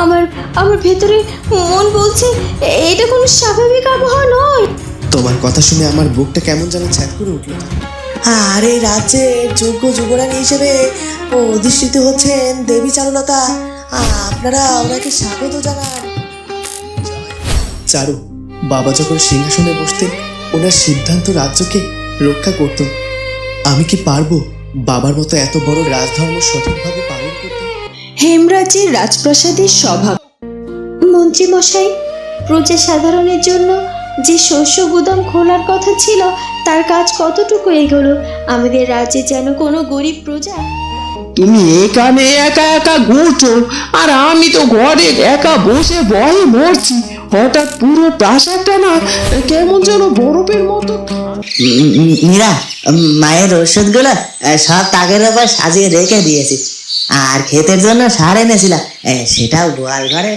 আমার আমার ভেতরে মন বলছে এটা কোনো স্বাভাবিক আবহাওয়া নয়। তোমার কথা শুনে আমার বুকটা কেমন যেন ছ্যাদ করে উঠল। আর এই রাজ্যের যোগ্য যুবরানী হিসেবে অধিষ্ঠিত হচ্ছেন দেবী চারুলতা। আপনারা ওনাকে স্বাগত জানান। চারু, বাবা যখন সিংহাসনে বসতেন ওনার সিদ্ধান্ত রাজ্যকে রক্ষা করত। আমি কি পারবো বাবার মতো এত বড় রাজধর্ম সঠিকভাবে পালন করতে? হেমরাজের রাজপ্রাসাদের স্বভাব। মন্ত্রী মশাই, প্রজা সাধারণের জন্য যে শস্য গুদাম খোলার কথা ছিল তার কাজ কতটুকু এগোলো? আমাদের রাজ্যে যেন কোনো গরিব প্রজা। তুমি এখানে একা একা ঘুরছো আর আমি তো ঘরে একা বসে ভয়ে মরছি। হঠাৎ পুরো প্রাসাদটা না কেমন যেন বরফের মতো। মীরা, মায়ের ওষুধগুলো সব তাকের উপর সাজিয়ে রেখে দিয়েছি। আর ক্ষেতের জন্য সার এনেছিলাম, সেটাও গোয়াল ঘরে।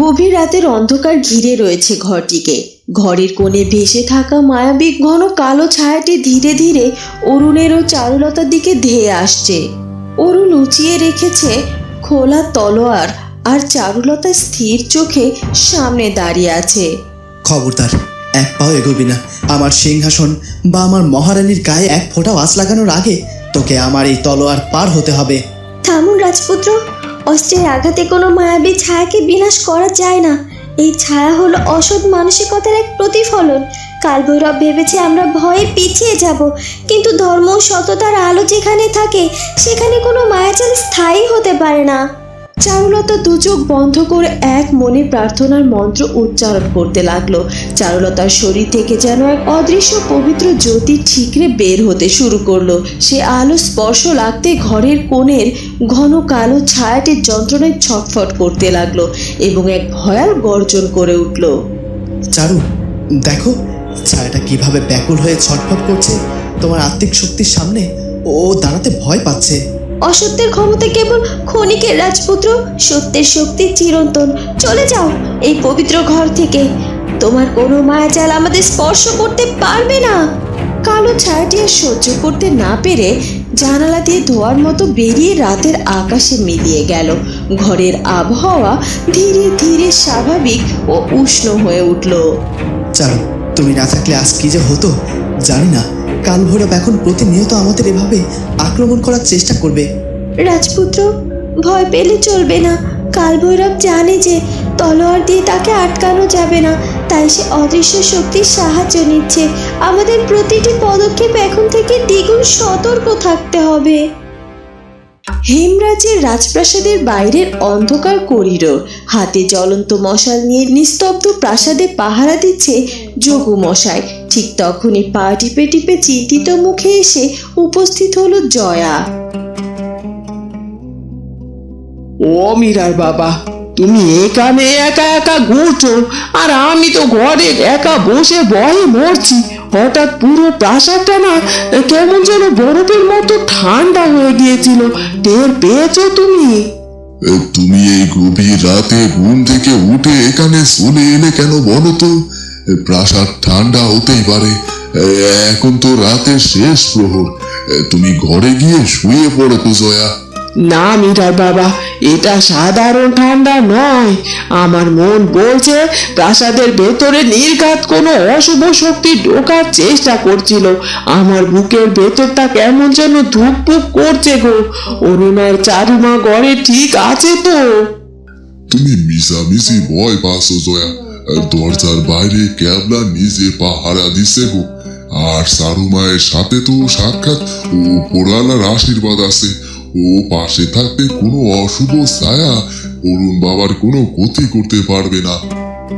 গভীর রাতের অন্ধকার ঘিরে রয়েছে ঘরটিকে। ঘরের কোণে ভেসে থাকা মায়াবী ঘন কালো ছায়াটি ধীরে ধীরে অরুণের ও চারুলতার দিকে ধেয়ে আসছে। অরুণ উঁচিয়ে রেখেছে খোলা তলোয়ার আর চারুলতা স্থির চোখে সামনে দাঁড়িয়ে আছে। খবরদার, এক পাও এগোবি না। আমার সিংহাসন বা আমার মহারানীর গায়ে এক ফোঁটাও আঁচ লাগানোর আগে তোকে আমার এই তলোয়ার পার হতে হবে। থামুন রাজপুত্র, অস্ত্রের আঘাতে কোনো মায়াবী ছায়াকে বিনাশ করা যায় না। এই ছায়া হলো অসৎ মানসিকতার এক প্রতিফলন। কালভৈরব ভেবেছে আমরা ভয়ে পিছিয়ে যাব, কিন্তু ধর্ম ও সততার আলো যেখানে থাকে সেখানে কোনো মায়াজাল স্থায়ী হতে পারে না। চারুলতা দু চোখ বন্ধ করে এক মনে প্রার্থনার মন্ত্র উচ্চারণ করতে লাগলো। চারুলতার শরীর থেকে যেন এক অদৃশ্য পবিত্র জ্যোতি ঠিকরে বের হতে শুরু করলো। সে আলো স্পর্শ লাগতে ঘরের কোণের ঘন কালো ছায়াটির যন্ত্রণায় ছটফট করতে লাগলো এবং এক ভয়াল গর্জন করে উঠল। চারু, দেখো ছায়াটা কিভাবে ব্যাকুল হয়ে ছটফট করছে। তোমার আত্মিক শক্তির সামনে ও দাঁড়াতে ভয় পাচ্ছে। অসত্যের ক্ষমতা কেবল ক্ষণিকের রাজপুত্র, সত্যের শক্তি চিরন্তন। চলে যাও এই পবিত্র ঘর থেকে। তোমার কোনো মায়াজাল আমাদের স্পর্শ করতে পারবে না। কালো ছায়াটি আর সহ্য করতে না পেরে জানালা দিয়ে ধোয়ার মতো বেরিয়ে রাতের আকাশে মিলিয়ে গেল। ঘরের আবহাওয়া ধীরে ধীরে স্বাভাবিক ও উষ্ণ হয়ে উঠল। চারু, তুমি না থাকলে আজ কি যে হতো জানি না। কালভৈরব এখন প্রতিনিয়ত আমাদের এভাবে আক্রমণ করার চেষ্টা করবে। রাজপুত্র, ভয় পেলে চলবে না। কালভৈরব জানে যে তলোয়ার দিয়ে তাকে আটকানো যাবে না, তাই সে অদৃশ্য শক্তির সাহায্য নিচ্ছে। আমাদের প্রতিটি পদক্ষেপ এখন থেকে দ্বিগুণ সতর্ক থাকতে হবে। হেমরাজের রাজপ্রাসাদের বাইরের অন্ধকার করিডোর, হাতে জ্বলন্ত মশাল নিয়ে নিস্তব্ধ প্রাসাদে পাহারা দিচ্ছে যোগু মশাই। ঠিক তখনই পা টিপে টিপে চিন্তিত মুখে এসে উপস্থিত হলো জয়া। ও মীরার বাবা, তুমি এখানে একা একা ঘুরছো আর আমি তো ঘরে একা বসে ভয়ে মরছি। হঠাৎ পুরো প্রাসাদটা না কেমন যেন বরফের মতো ঠান্ডা হয়ে গিয়েছিল। টের পেয়েছো তুমি? তুমি এই গভীর রাতে ঘুম থেকে উঠে এখানে চলে এলে কেন বলো তো? প্রাসাদ ঠান্ডা হতেই পারে, এখন তো রাতের শেষ প্রহর। তুমি ঘরে গিয়ে শুয়ে পড়ো তো জয়া। না মীরার বাবা, এটা সাধারণ ঠান্ডা নয়। আমার মন বলছে প্রাসাদের ভেতরে নির্ঘাত কোনো অশুভ শক্তি ঢোকার চেষ্টা করছিল। আমার বুকের ভেতরটা কেমন যেন ধুকপুক করছে গো। অরুণার চারুমা ঘরে ঠিক আছে তো? তুমি মিশামিশি ভয় পাচ্ছ জয়া। দরজার বাইরে ক্যাবলা নিজে পাহারা দিচ্ছে গো। আর সারুমায়ের সাথে তো সাক্ষাৎ উপরওয়ালার আশীর্বাদ আছে। ও পাশে থাকতে কোনো অশুভ ছায়া অরুণ বাবার কোনো ক্ষতি করতে পারবে না।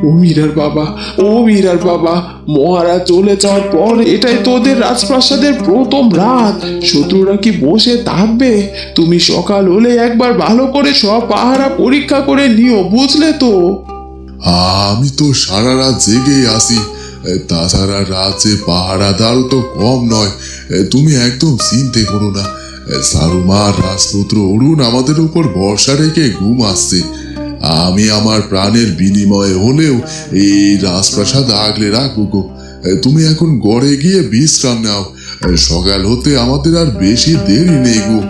ও মীরার বাবা, ও মীরার বাবা, মহারাজ চলে যাওয়ার পর এটাই তোদের রাজপ্রাসাদের প্রথম রাত। শত্রুরা কি বসে থাকবে? তুমি সকাল হলে একবার ভালো করে সব পাহারা পরীক্ষা করে নিও, বুঝলে তো? আমি তো সারা রাত জেগেই আছি। তাছাড়া রাতে পাহারাদার তো কম নয়। তুমি একদম চিন্তা করো না। সারুমা রাজপুত্র অরুণ আমাদের উপর ভরসা রেখে ঘুম আসছে। আমি আমার প্রাণের বিনিময়ে হলেও এই রাজপ্রাসাদ আগলে রাখবো গো। তুমি এখন গড়ে গিয়ে বিশ্রাম নাও। সকাল হতে আমাদের আর বেশি দেরি নেই গো।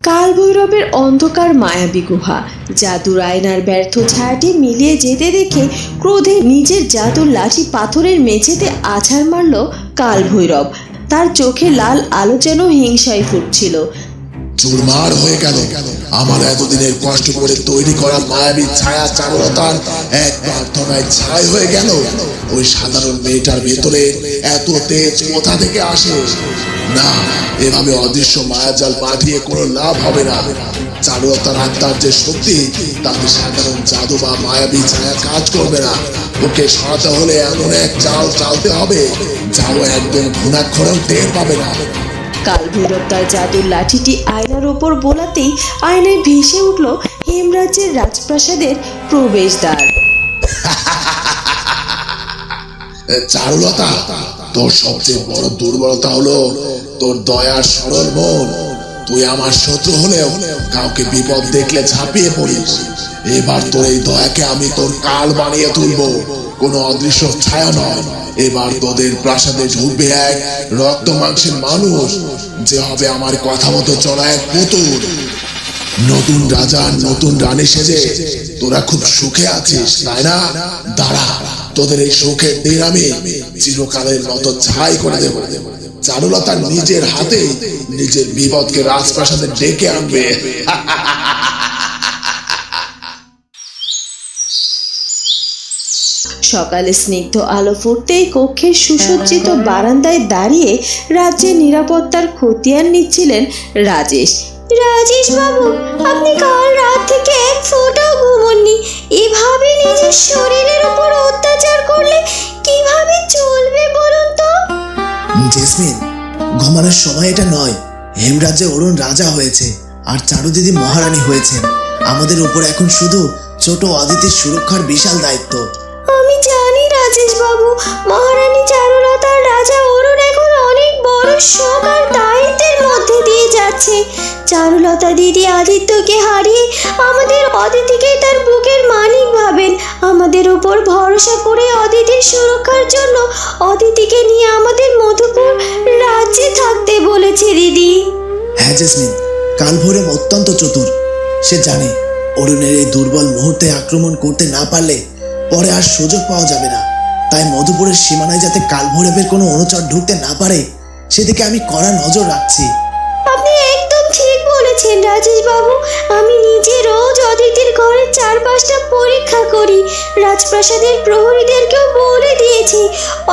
কালভৈরবের অন্ধকার মায়াবী গুহা। জাদুর আয়নার ব্যর্থ ছায়াটি মিলিয়ে যেতে দেখে ক্রোধে নিজের জাদুর লাঠি পাথরের মেঝেতে আছাড় মারল কালভৈরব। তার চোখে লাল আলো যেন হিংসায় ফুটছিল। চুরমার হয়ে গেল আমার এতদিনের কষ্ট করে তৈরি করা মায়াবী ছায়া চারুলতার এক প্রার্থনায় ছাই হয়ে গেল। ওই সাধারণ মেয়েটার ভেতরে এত তেজ কোথা থেকে আসে? না, এভাবে অদৃশ্য মায়াজাল পাঠিয়ে কোনো লাভ হবে না। চারুলতার আত্মার যে শক্তি, তাতে সাধারণ জাদু বা মায়াবী ছায়া কাজ করবে না। ওকে সরাতে হলে এমন এক চাল চালতে হবে যাও একদম ঘুণাক্ষরেও টের পাবে না। কালভৈরব তার জাদুর লাঠিটি আয়নার ওপর বোলাতেই আয়নায় ভেসে উঠল হেমরাজ্যের রাজপ্রাসাদের প্রবেশদ্বার। চারুলতা, তোর সবচেয়ে বড় দুর্বলতা হলো তোর দয়ার সরল মন। তুই আমার শত্রু হলেও কাউকে বিপদ দেখলে ঝাঁপিয়ে পড়িস। এবার তোর এই দয়াকে আমি তোর কাল বানিয়ে তুলবো, কোনো অদৃশ্য ছায়া নয়। এবার তোদের প্রাসাদে ঢুকবে এক রক্ত মাংসের মানুষ, যে হবে আমার কথা মতো চলা এক পুতুল। নতুন রাজা নতুন রানী সেজে তোরা খুব সুখে আছিস, তাই না? দাঁড়া, তোদের এই সুখের দিন আমি চিরকালের মতো ছাই করে দেব। চারুলতা নিজের হাতে নিজের বিপদকে রাজপ্রাসাদে ডেকে আনবে। সকালে স্নিগ্ধ আলো ফুটতেই কক্ষের সুসজ্জিত বারান্দায় দাঁড়িয়ে রাজ্যের নিরাপত্তার খতিয়ান নিচ্ছিলেন রাজেশ। রাজেশ বাবু, আপনি কাল রাত থেকে এক ফোঁটাও ঘুমোননি। এভাবে নিজের শরীরের উপর অত্যাচার করলে কিভাবে চলবে বলুন তো? জেসমিন, ঘুমানোর সময় এটা নয়। হেমরাজ্যে অরুণ রাজা হয়েছে আর চারুদিদি মহারানী হয়েছেন। আমাদের উপর এখন শুধু ছোট অদিতির সুরক্ষার বিশাল দায়িত্ব। আমি জানি রাজেশ বাবু, মহারানী চারুলতা আর রাজা অরুণ এখন অনেক বড় শোক আর দায়িত্বের মধ্যে দিয়ে যাচ্ছে। চারুলতা দিদি আদিত্যকে হারিয়ে আমাদের অদিতিকে তার বুকের মানিক ভাবেন। আমাদের উপর ভরসা করে অদিতির সুরক্ষার জন্য অদিতিকে নিয়ে আমাদের মধুপুর রাজ্যে থাকতে বলেছে দিদি। হ্যাঁ জেসমিন, কালভৈরব অত্যন্ত চতুর। সে জানে অরুণের এই দুর্বল মুহূর্তে আক্রমণ করতে না পারলে পরে আর সুযোগ পাওয়া যাবে না। তাই মধুপুরের সীমানায় যাতে কালভৈরবের কোনো অনুচর ঢুকতে না পারে সেদিকে আমি কড়া নজর রাখছি। আপনি একদম ঠিক বলেছেন রাজেশ বাবু। আমি নিজে রোজ অদিতির ঘরের চারপাশটা পরীক্ষা করি। রাজপ্রাসাদের প্রহরীদেরকেও বলে দিয়েছি,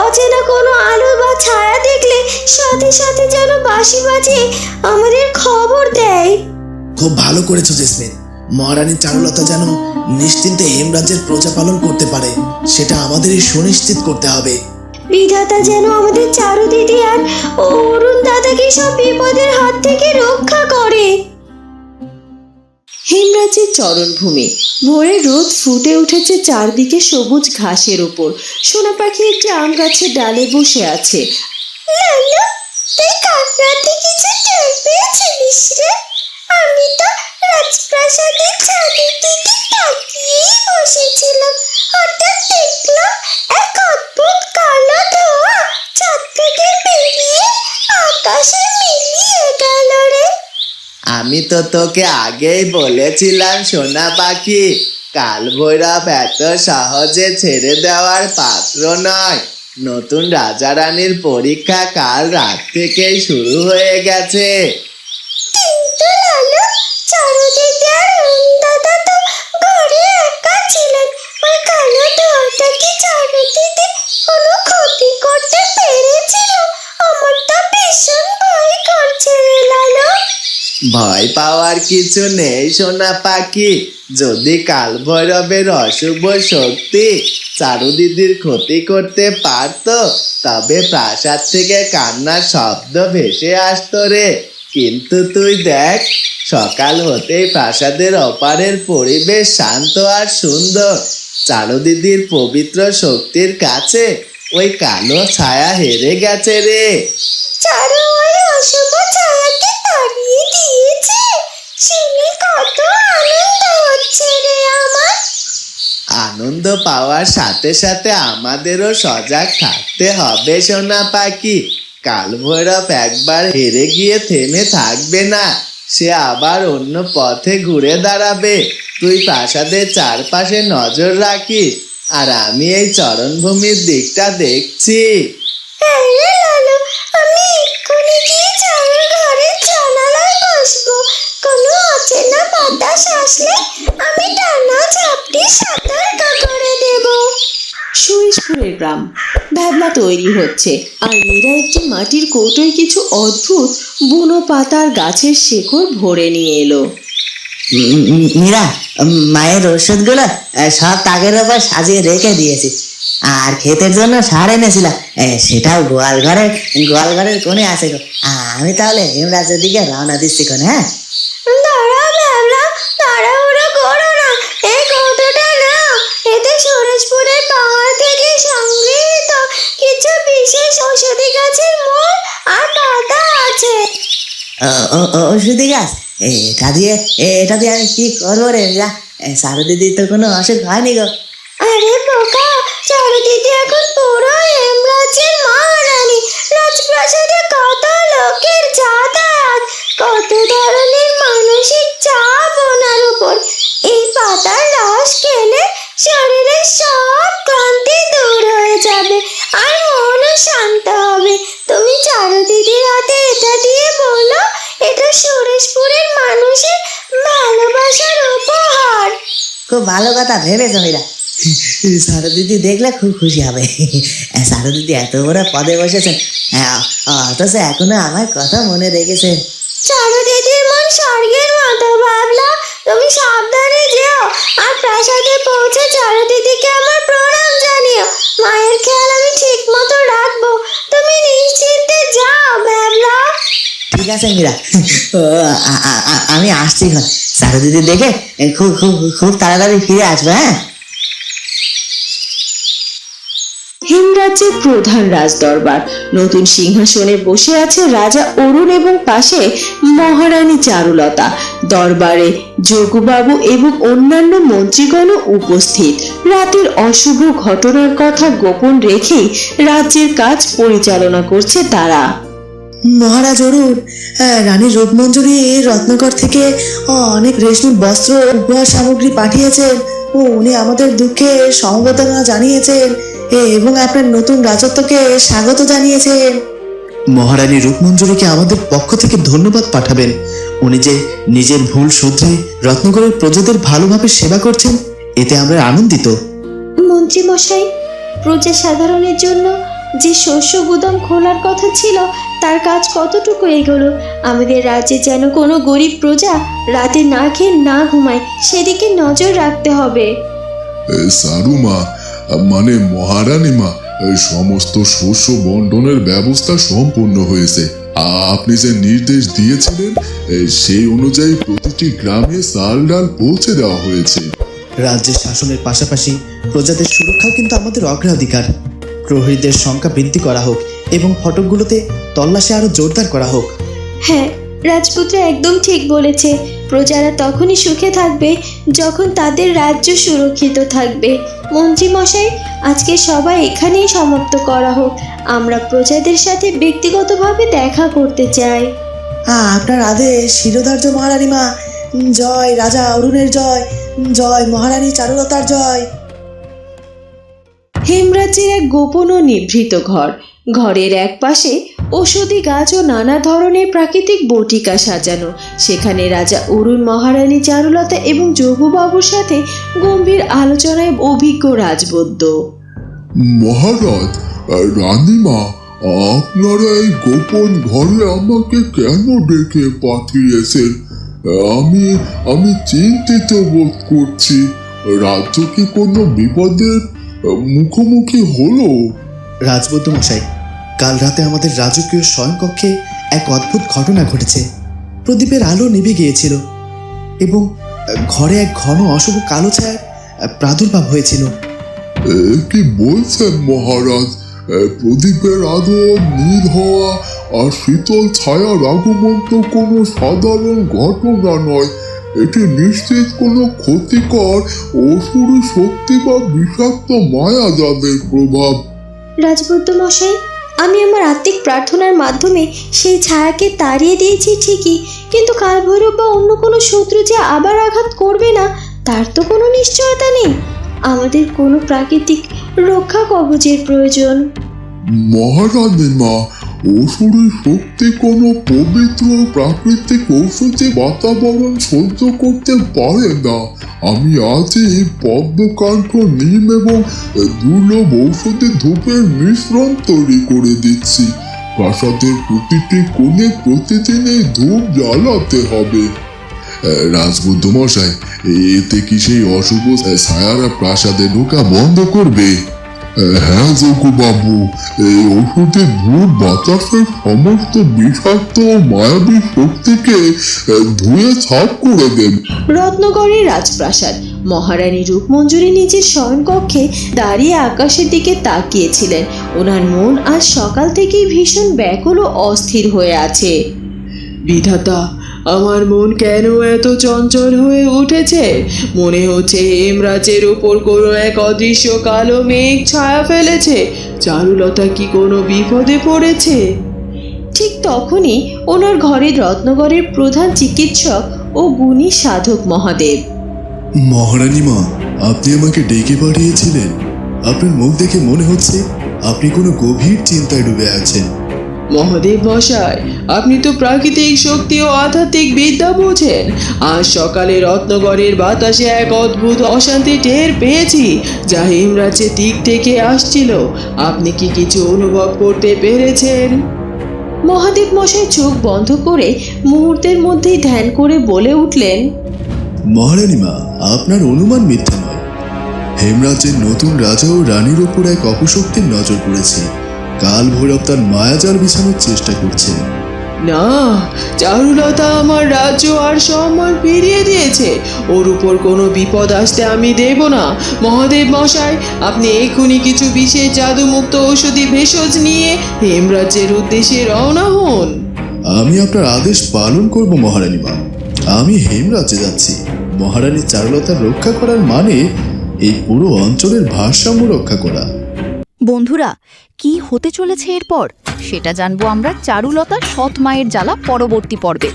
অচেনা কোনো আলো বা ছায়া দেখলে সাথে সাথে যেন বাঁশি বাজিয়ে আমাদের খবর দেয়। খুব ভালো করেছো জেসমিন। মহারানী চারুলতা যেন নিশ্চিন্তে হেমরাজ্যের প্রজা পালন করতে পারে সেটা আমাদেরই সুনিশ্চিত করতে হবে। বিধাতা যেন আমাদের চারু দিদি আর অরুণ দাদাকে সব বিপদের হাত থেকে রক্ষা করে। হেমরাজ্যের চরণভূমি। ভোরের রোদ ফুটে উঠেছে চারদিকে সবুজ ঘাসের উপর। সোনা পাখি একটি আম গাছের ডালে বসে আছে। লালু, তুই কাল রাতে কিছু টের পেয়েছিলিস রে? আমি তো রাজপ্রাসাদের ছাদের দিকে তাকিয়েই বসেছিলাম। হঠাৎ দেখলাম এক অদ্ভুত কালো ধোঁয়া ছাদ থেকে বেরিয়ে আকাশে মিলিয়ে গেল রে। আমি তো তোকে আগেই বলেছিলাম সোনা পাখি, কালভৈরব এত সহজে ছেড়ে দেওয়ার পাত্র নয়। নতুন রাজা রানীর পরীক্ষা কাল রাত থেকেই শুরু হয়ে গেছে। কিন্তু লালু, চারু দিদি আর অরুণ দাদা তো ঘরে একা ছিলেন। ওই কালো ধোঁয়াটা কি চারু দিদি কোনো ক্ষতি করতে পেরেছিল? আমার তো ভীষণ ভয় করছে রে লালু। ভয় পাওয়ার কিছু নেই সোনা পাখি। যদি কালভৈরবের অশুভ শক্তি চারুদিদির ক্ষতি করতে পারতো তবে প্রাসাদ থেকে কান্নার শব্দ ভেসে আসতো রে। কিন্তু তুই দেখ, সকাল হতেই প্রাসাদের অপারের পরিবেশ শান্ত আর সুন্দর। চারুদিদির পবিত্র শক্তির কাছে ওই কালো ছায়া হেরে গেছে রে। চারু ওই অশুভ ছায়াকে তাড়িয়ে দিয়েছে। শুনে কত আনন্দ হচ্ছে রে আমার। আনন্দ পাওয়ার সাথে সাথে আমাদেরও সজাগ থাকতে হবে সোনা পাখি। কালভৈরব একবার হেরে গিয়ে থেমে থাকবে না। সে আবার অন্য পথে ঘুরে দাঁড়াবে। তুই প্রাসাদের চারপাশে নজর রাখিস, আর আমি এই চরণভূমির দিকটা দেখছি। আরে লালু, আমি এক্ষুনি গিয়ে চারুর ঘরের জানালায় বসবো। কোনো অচেনা বাতাস আসলে আমি টানা ঝাপটি সাঁতার করে দেব। সুরেশপুরের গ্রাম। ভ্যাবলা তৈরি হচ্ছে, আর মীরা একটি মাটির কৌটোয় কিছু অদ্ভুত বুনো পাতার গাছের শেকড় ভরে নিয়ে এলো। মীরা, মায়ের ওষুধগুলো সব তাকের ওপর সাজিয়ে রেখে দিয়েছি। আর ক্ষেতের জন্য সার এনেছিলাম, সেটাও গোয়াল ঘরের কোণে আছে গো। আমি তাহলে হেমরাজের দিকে রওনা দিচ্ছি কোন। হ্যাঁ, দাঁড়া ভ্যাবলা, তাড়াহুড়ো করো না। এই কৌটোটা নাও, এতে সুরেশপুরের পাহাড় থেকে সংগৃহীত কিছু বিশেষ ঔষধি গাছের মূল আর পাতা আছে। ওষুধি গাছ, এটা দিয়ে আমি কি করবো রে মীরা? সারু দিদির তো কোনো অসুখ হয়নি গো। আরে বোকা, চারু দিদি এখন পুরো হেমরাজ্যের মহারানী। রাজপ্রাসাদে কত লোকের যাতায়াত, কত ধরনের মানসিক চাপ ওনার উপর। এই পাতার রস খেলে শরীরের সব ক্লান্তি দূর হয়ে যাবে, আর মনও শান্ত হবে। তুমি চারু দিদির হাতে এটা দিয়ে বলো, এটা সুরেশপুরের মানুষের ভালোবাসার উপহার। খুব ভালো কথা ভেবেছো মীরা। সারু দিদি দেখলে খুব খুশি হবে। সারু দিদি এত বড় পদে বসেছেন, অথচ এখনো আমার কথা মনে রেখেছেন। চারু দিদির মন স্বর্গের মতো ভাবলা। তুমি সাবধানে যেও, আর প্রাসাদে পৌঁছে চারু দিদিকে আমার প্রণাম জানিও। মায়ের খেয়াল আমি ঠিক মতো রাখবো। তুমি নিশ্চিন্তে যাও ভাবলা। ঠিক আছে মীরা, আমি আসছি। সারু দিদি দেখে খুব খুব খুব তাড়াতাড়ি ফিরে আসবে। হ্যাঁ, হেমরাজ্যের প্রধান রাজদরবার। নতুন সিংহাসনে বসে আছে রাজা অরুণ এবং পাশে মহারানী চারুলতা। দরবারে যোগুবাবু এবং অন্যান্য মন্ত্রীগণও উপস্থিত। রাতের অশুভ ঘটনার কথা গোপন রেখেই রাজ্যের কাজ পরিচালনা করছে তারা। মহারাজ অরুণ, রানী রূপমঞ্জুরি রত্নকর থেকে অনেক রেশমি বস্ত্র উপহার সামগ্রী পাঠিয়েছেন। উনি আমাদের দুঃখে সমবেদনা জানিয়েছেন এবং আপনার নতুন রাজত্বকে স্বাগত জানিয়েছেন। মহারানী রূপমঞ্জুরিকে আমাদের পক্ষ থেকে ধন্যবাদ পাঠাবেন। উনি যে নিজের ভুল শুধরে রত্নগরের প্রজাদের ভালোভাবে সেবা করছেন, এতে আমরা আনন্দিত। মন্ত্রী মশাই, প্রজা সাধারণের জন্য যে শস্য গুদাম খোলার কথা ছিল, তার কাজ কতটুকু এগোলো? আমাদের রাজ্যে যেন কোনো গরিব প্রজা রাতে না খেয়ে না ঘুমায়, সেদিকে নজর রাখতে হবে। সারুমা, মানে মহারানী মা, সমস্ত শস্য বন্টনের ব্যবস্থা সম্পূর্ণ হয়েছে। আপনি যে নির্দেশ দিয়েছিলেন, সেই অনুযায়ী প্রতিটি গ্রামে চাল ডাল পৌঁছে দেওয়া হয়েছে। রাজ্যের শাসনের পাশাপাশি প্রজাদের সুরক্ষাও কিন্তু আমাদের অগ্রাধিকার। প্রহরীদের সংখ্যা বৃদ্ধি করা হোক এবং ফটকগুলোতে তল্লাশি আরো জোরদার করা হোক। হ্যাঁ, রাজপুত্র একদম ঠিক বলেছে। প্রজারা তখনই সুখে থাকবে যখন তাদের রাজ্য সুরক্ষিত থাকবে। মন্ত্রী মশাই, আজকে সবাই এখানেই সমাপ্ত করা হোক। আমরা প্রজাদের সাথে ব্যক্তিগতভাবে দেখা করতে চাই। আপনার আদেশ শিরোধার্য মহারানী মা। জয় রাজা অরুণের জয়, জয় মহারানী চারুলতার জয়। হেমরাজ্যের এক গোপন ও নিভৃত ঘর। ঘরের এক পাশে ঔষধি গাছ ও নানা ধরনের প্রাকৃতিক বটিকা সাজানো। সেখানে রাজা অরুণ, মহারানী চারুলতা এবং যোগুবাবুর সাথে গম্ভীর আলোচনায় অভিজ্ঞ রাজবৈদ্য। মহারাজ, রানীমা, আপনারা এই গোপন ঘরে আমাকে কেন ডেকে পাঠিয়েছেন? আমি চিন্তিত বোধ করছি। রাজ্য কি কোনো বিপদের মুখোমুখি হলো? রাজবৈদ্য মশাই, কাল রাতে আমাদের রাজকীয় শয়নকক্ষে এক অদ্ভুত ঘটনা ঘটেছে। প্রদীপের আলো নিভে গিয়েছিল এবং ঘরে এক ঘন অশুভ কালো ছায়ার প্রাদুর্ভাব হয়েছিল। কি বলছেন মহারাজ? প্রদীপের আলো নীল হওয়া আর শীতল ছায়ার আগমন তো কোনো সাধারণ ঘটনা নয়। এটি নিশ্চিত কোনো ক্ষতিকর অসুরী শক্তি বা বিষাক্ত মায়াজালের প্রভাব। রাজবৈদ্য মশাই, আমি আমার আত্মিক প্রার্থনার মাধ্যমে সেই ছায়াকে তাড়িয়ে দিয়েছি ঠিকই, কিন্তু কালভৈরব বা অন্য কোনো শত্রু যে আবার আঘাত করবে না তার তো কোনো নিশ্চয়তা নেই। আমাদের কোনো প্রাকৃতিক রক্ষা কবচের প্রয়োজন। মহারানী মা, অসুরের শক্তি কোনো পবিত্র প্রাকৃতিক ঔষধি বাতাবরণ সহ্য করতে পারে না। আমি আজই পদ্মকাণ্ড, নিম এবং দুর্লভ ঔষধি ধূপের মিশ্রণ তৈরি করে দিচ্ছি। প্রাসাদের প্রতিটি কোণে প্রতিদিন এই ধূপ জ্বালাতে হবে। রাজবুদ্ধ মশাই, এতে কি সেই অশুভ ছায়ারা প্রাসাদে ঢোকা বন্ধ করবে? হ্যাঁ যোগু বাবু, এই ওষুধে ধূপ বাতাসের সমস্ত বিষাক্ত ও মায়াবী শক্তিকে ধুয়ে ছাপ করে দেবে। রত্নগড়ের রাজপ্রাসাদ। মহারানী রূপমঞ্জরি নিজের শয়নকক্ষে দাঁড়িয়ে আকাশের দিকে তাকিয়েছিলেন। ওনার মন আজ সকাল থেকেই ভীষণ ব্যাকুল ও অস্থির হয়ে আছে। বিধাতা, আমার মন কেন এত চঞ্চল হয়ে উঠেছে? মনে হচ্ছে হেমরাজের উপর কোনো এক অদৃশ্য কালো মেঘ ছায়া ফেলেছে। চারুলতা কি কোনো বিপদে পড়েছে? ঠিক তখনই ওনার ঘরে রত্নগড়ের প্রধান চিকিৎসক ও গুণী সাধক মহাদেব। মহারানী মা, আপনি আমাকে ডেকে পাঠিয়েছিলেন। আপনার মুখ দেখে মনে হচ্ছে আপনি কোনো গভীর চিন্তায় ডুবে আছেন। মহাদেব মশাই, আপনি তো প্রাকৃতিক শক্তি ও আধ্যাত্মিক বিদ্যা বোঝেন। আজ সকালে রত্নগড়ের বাতাসে এক অদ্ভুত অশান্তি টের পেয়েছি, যা হেমরাজের দিক থেকে আসছিল। আপনি কি কিছু অনুভব করতে পেরেছেন? মহাদেব মশাই চোখ বন্ধ করে মুহূর্তের মধ্যেই ধ্যান করে বলে উঠলেন, মহারানী মা, আপনার অনুমান মিথ্যা নয়। হেমরাজের নতুন রাজা ও রানীর ওপর এক অপশক্তির নজর পড়েছে। কাল ভৈরব তার মায়াজাল বিছানোর চেষ্টা করছে। না, চারুলতা আমার রাজ্য আর সম্মান ফিরিয়ে দিয়েছে। ওর উপর কোনো বিপদ আসতে আমি দেব না। মহাদেব মশাই, আপনি এক্ষুনি কিছু বিশেষ জাদুমুক্ত ঔষধি ভেষজ নিয়ে হেমরাজ্যের উদ্দেশ্যে রওনা হন। আমি আপনার আদেশ পালন করব মহারানী মা। আমি হেমরাজ্যে যাচ্ছি। মহারানী চারুলতার রক্ষা করার মানে এই পুরো অঞ্চলের ভারসাম্য রক্ষা করা। বন্ধুরা, কি হতে চলেছে এরপর সেটা জানবো আমরা চারুলতার সৎ মায়ের জ্বালা পরবর্তী পর্বে।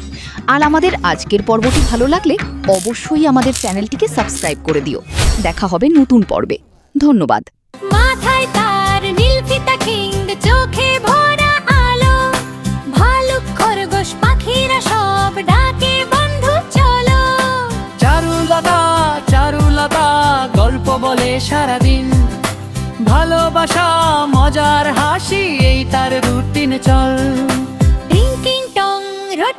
আর আমাদের আজকের পর্বটি ভালো লাগলে অবশ্যই আমাদের চ্যানেলটিকে সাবস্ক্রাইব করে দিও। দেখা হবে নতুন পর্বে। ধন্যবাদ। মাথায় তার নীল ফিতা কিংদ, চোখে ভরা আলো, ভালুক খরগোশ পাখিরা সব ডাকে বন্ধু চলো। চারুলতা, চারুলতা গল্প বলে সারাদিন, ভালোবাসা মজার হাসি এই তার রুটিন চল। টিং টিং টং রোড